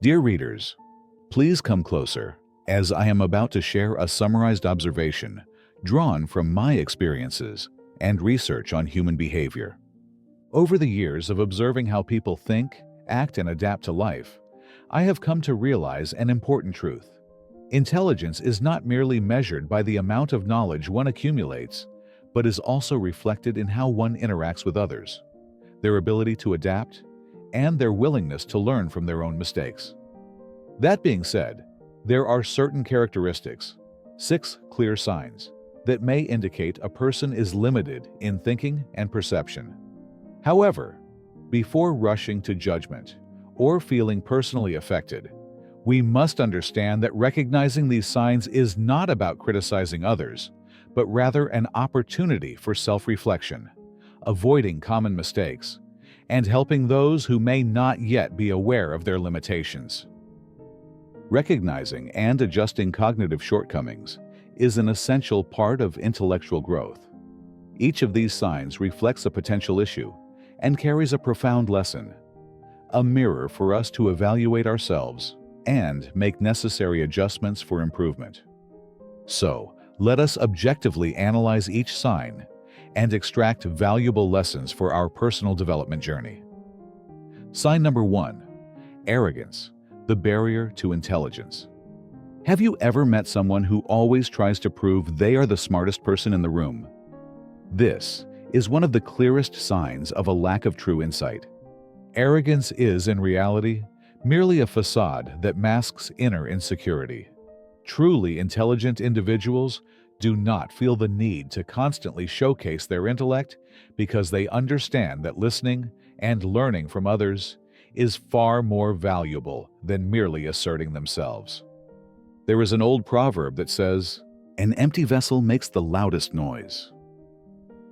Dear readers, please come closer, as I am about to share a summarized observation drawn from my experiences and research on human behavior. Over the years of observing how people think, act, and adapt to life, I have come to realize an important truth. Intelligence is not merely measured by the amount of knowledge one accumulates, but is also reflected in how one interacts with others, their ability to adapt, and their willingness to learn from their own mistakes. That being said, there are certain characteristics, 6 clear signs, that may indicate a person is limited in thinking and perception. However, before rushing to judgment or feeling personally affected, we must understand that recognizing these signs is not about criticizing others, but rather an opportunity for self-reflection, avoiding common mistakes, and helping those who may not yet be aware of their limitations. Recognizing and adjusting cognitive shortcomings is an essential part of intellectual growth. Each of these signs reflects a potential issue and carries a profound lesson, a mirror for us to evaluate ourselves and make necessary adjustments for improvement. So, let us objectively analyze each sign and extract valuable lessons for our personal development journey. Sign number 1, arrogance, the barrier to intelligence. Have you ever met someone who always tries to prove they are the smartest person in the room? This is one of the clearest signs of a lack of true insight. Arrogance is, in reality, merely a facade that masks inner insecurity. Truly intelligent individuals do not feel the need to constantly showcase their intellect because they understand that listening and learning from others is far more valuable than merely asserting themselves. There is an old proverb that says, "An empty vessel makes the loudest noise."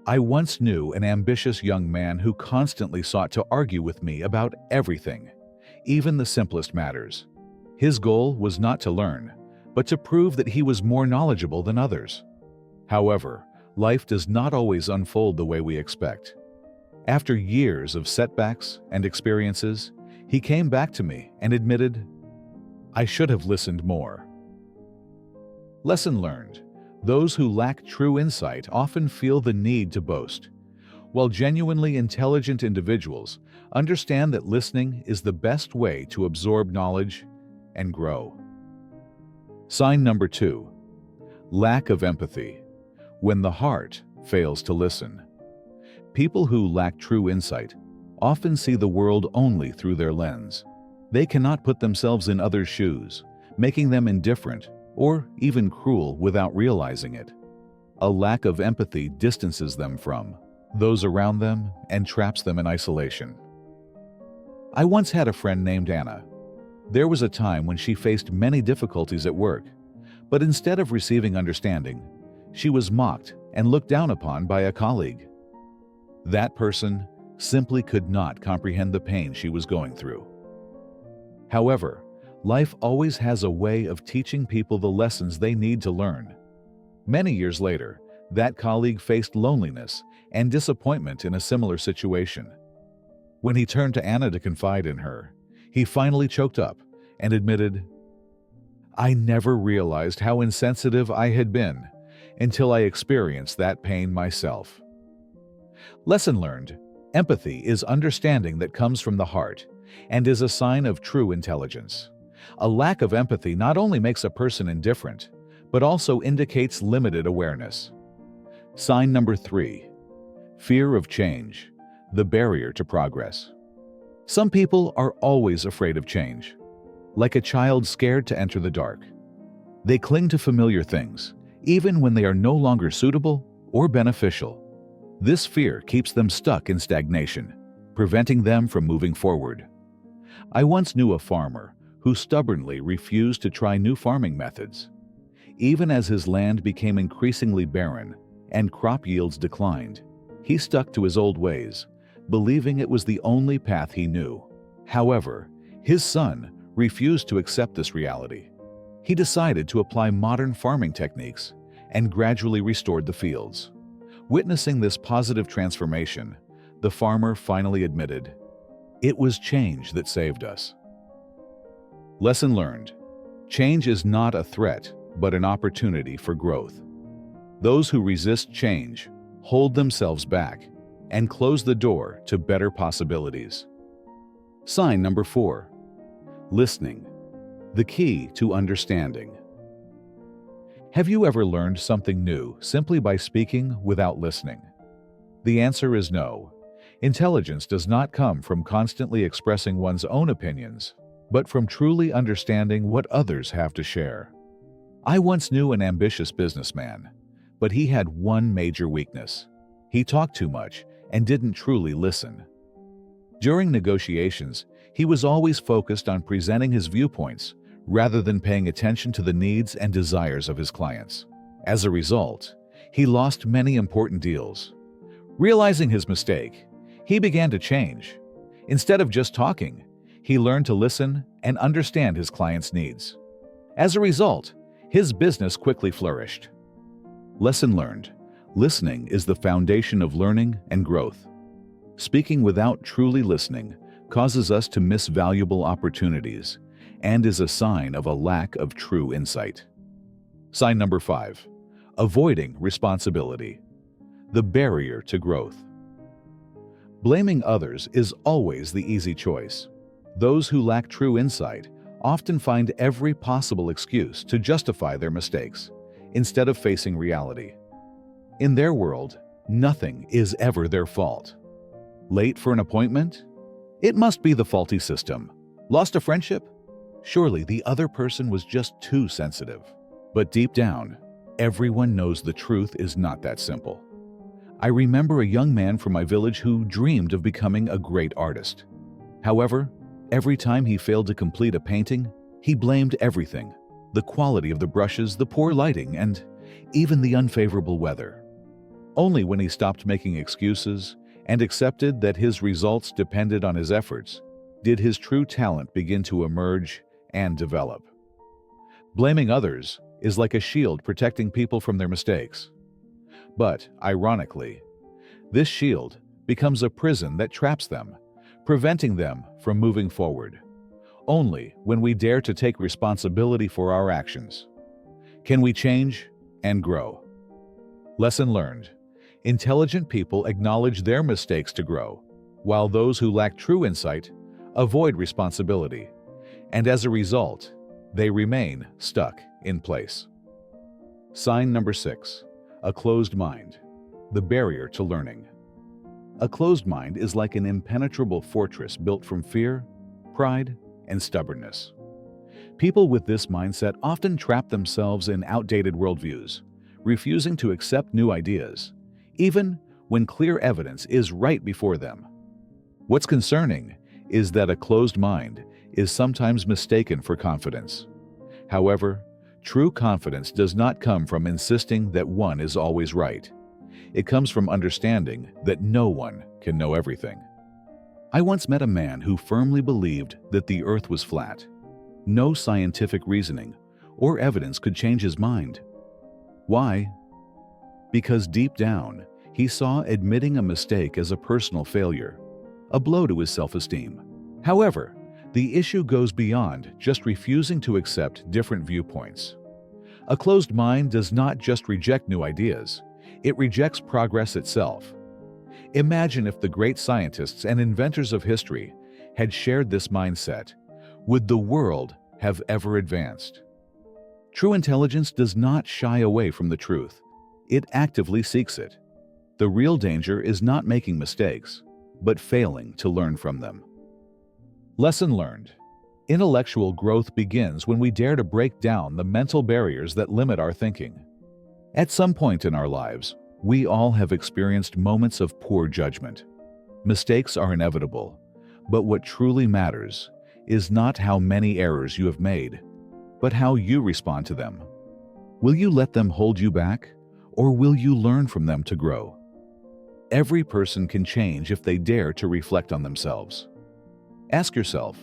I once knew an ambitious young man who constantly sought to argue with me about everything, even the simplest matters. His goal was not to learn, but to prove that he was more knowledgeable than others. However, life does not always unfold the way we expect. After years of setbacks and experiences, he came back to me and admitted, "I should have listened more." Lesson learned: those who lack true insight often feel the need to boast, while genuinely intelligent individuals understand that listening is the best way to absorb knowledge and grow. Sign number 2, lack of empathy, when the heart fails to listen. People who lack true insight often see the world only through their lens. They cannot put themselves in others' shoes, making them indifferent or even cruel without realizing it. A lack of empathy distances them from those around them and traps them in isolation. I once had a friend named Anna. There was a time when she faced many difficulties at work, but instead of receiving understanding, she was mocked and looked down upon by a colleague. That person simply could not comprehend the pain she was going through. However, life always has a way of teaching people the lessons they need to learn. Many years later, that colleague faced loneliness and disappointment in a similar situation. When he turned to Anna to confide in her, he finally choked up and admitted, "I never realized how insensitive I had been until I experienced that pain myself." Lesson learned: empathy is understanding that comes from the heart and is a sign of true intelligence. A lack of empathy not only makes a person indifferent, but also indicates limited awareness. Sign number 3, fear of change, the barrier to progress. Some people are always afraid of change, like a child scared to enter the dark. They cling to familiar things, even when they are no longer suitable or beneficial. This fear keeps them stuck in stagnation, preventing them from moving forward. I once knew a farmer who stubbornly refused to try new farming methods. Even as his land became increasingly barren and crop yields declined, he stuck to his old ways, believing it was the only path he knew. However, his son refused to accept this reality. He decided to apply modern farming techniques and gradually restored the fields. Witnessing this positive transformation, the farmer finally admitted, "It was change that saved us." Lesson learned. Change is not a threat, but an opportunity for growth. Those who resist change hold themselves back and close the door to better possibilities. Sign number 4. Listening. The key to understanding. Have you ever learned something new simply by speaking without listening? The answer is no. Intelligence does not come from constantly expressing one's own opinions, but from truly understanding what others have to share. I once knew an ambitious businessman, but he had one major weakness. He talked too much and didn't truly listen. During negotiations, he was always focused on presenting his viewpoints rather than paying attention to the needs and desires of his clients. As a result, he lost many important deals. Realizing his mistake, he began to change. Instead of just talking, he learned to listen and understand his clients' needs. As a result, his business quickly flourished. Lesson learned. Listening is the foundation of learning and growth. Speaking without truly listening causes us to miss valuable opportunities and is a sign of a lack of true insight. Sign number 5. Avoiding responsibility. The barrier to growth. Blaming others is always the easy choice. Those who lack true insight often find every possible excuse to justify their mistakes instead of facing reality. In their world, nothing is ever their fault. Late for an appointment? It must be the faulty system. Lost a friendship? Surely the other person was just too sensitive. But deep down, everyone knows the truth is not that simple. I remember a young man from my village who dreamed of becoming a great artist. However, every time he failed to complete a painting, he blamed everything: the quality of the brushes, the poor lighting, and even the unfavorable weather. Only when he stopped making excuses and accepted that his results depended on his efforts did his true talent begin to emerge and develop. Blaming others is like a shield protecting people from their mistakes. But, ironically, this shield becomes a prison that traps them, preventing them from moving forward. Only when we dare to take responsibility for our actions can we change and grow. Lesson learned. Intelligent people acknowledge their mistakes to grow, while those who lack true insight avoid responsibility, and as a result, they remain stuck in place. Sign number 6. A closed mind. The barrier to learning. A closed mind is like an impenetrable fortress built from fear, pride, and stubbornness. People with this mindset often trap themselves in outdated worldviews, refusing to accept new ideas, even when clear evidence is right before them. What's concerning is that a closed mind is sometimes mistaken for confidence. However, true confidence does not come from insisting that one is always right. It comes from understanding that no one can know everything. I once met a man who firmly believed that the earth was flat. No scientific reasoning or evidence could change his mind. Why? Because deep down, he saw admitting a mistake as a personal failure, a blow to his self-esteem. However, the issue goes beyond just refusing to accept different viewpoints. A closed mind does not just reject new ideas, it rejects progress itself. Imagine if the great scientists and inventors of history had shared this mindset. Would the world have ever advanced? True intelligence does not shy away from the truth. It actively seeks it. The real danger is not making mistakes, but failing to learn from them. Lesson learned. Intellectual growth begins when we dare to break down the mental barriers that limit our thinking. At some point in our lives, we all have experienced moments of poor judgment. Mistakes are inevitable, but what truly matters is not how many errors you have made, but how you respond to them. Will you let them hold you back, or will you learn from them to grow? Every person can change if they dare to reflect on themselves. Ask yourself,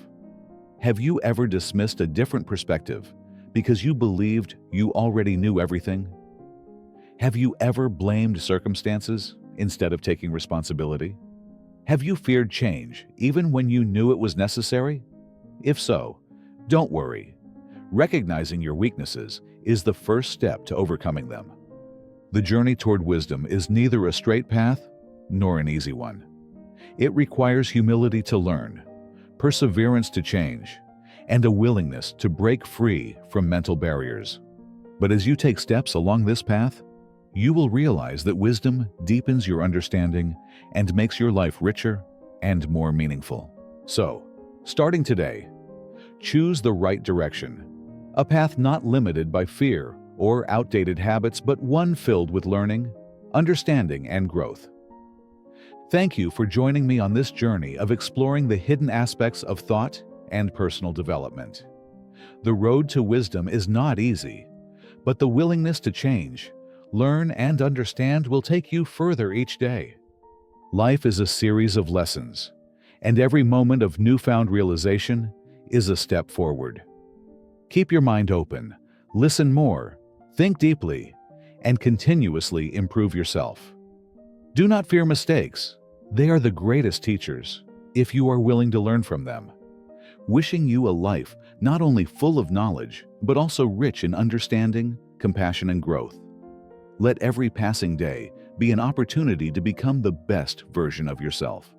have you ever dismissed a different perspective because you believed you already knew everything? Have you ever blamed circumstances instead of taking responsibility? Have you feared change even when you knew it was necessary? If so, Don't worry. Recognizing your weaknesses is the first step to overcoming them. The journey toward wisdom is neither a straight path nor an easy one. It requires humility to learn, perseverance to change, and a willingness to break free from mental barriers. But as you take steps along this path, you will realize that wisdom deepens your understanding and makes your life richer and more meaningful. So, starting today, choose the right direction, a path not limited by fear or outdated habits, but one filled with learning, understanding, and growth. Thank you for joining me on this journey of exploring the hidden aspects of thought and personal development. The road to wisdom is not easy, but the willingness to change, learn, and understand will take you further each day. Life is a series of lessons, and every moment of newfound realization is a step forward. Keep your mind open, listen more, think deeply, and continuously improve yourself. Do not fear mistakes. They are the greatest teachers, if you are willing to learn from them. Wishing you a life not only full of knowledge, but also rich in understanding, compassion, and growth. Let every passing day be an opportunity to become the best version of yourself.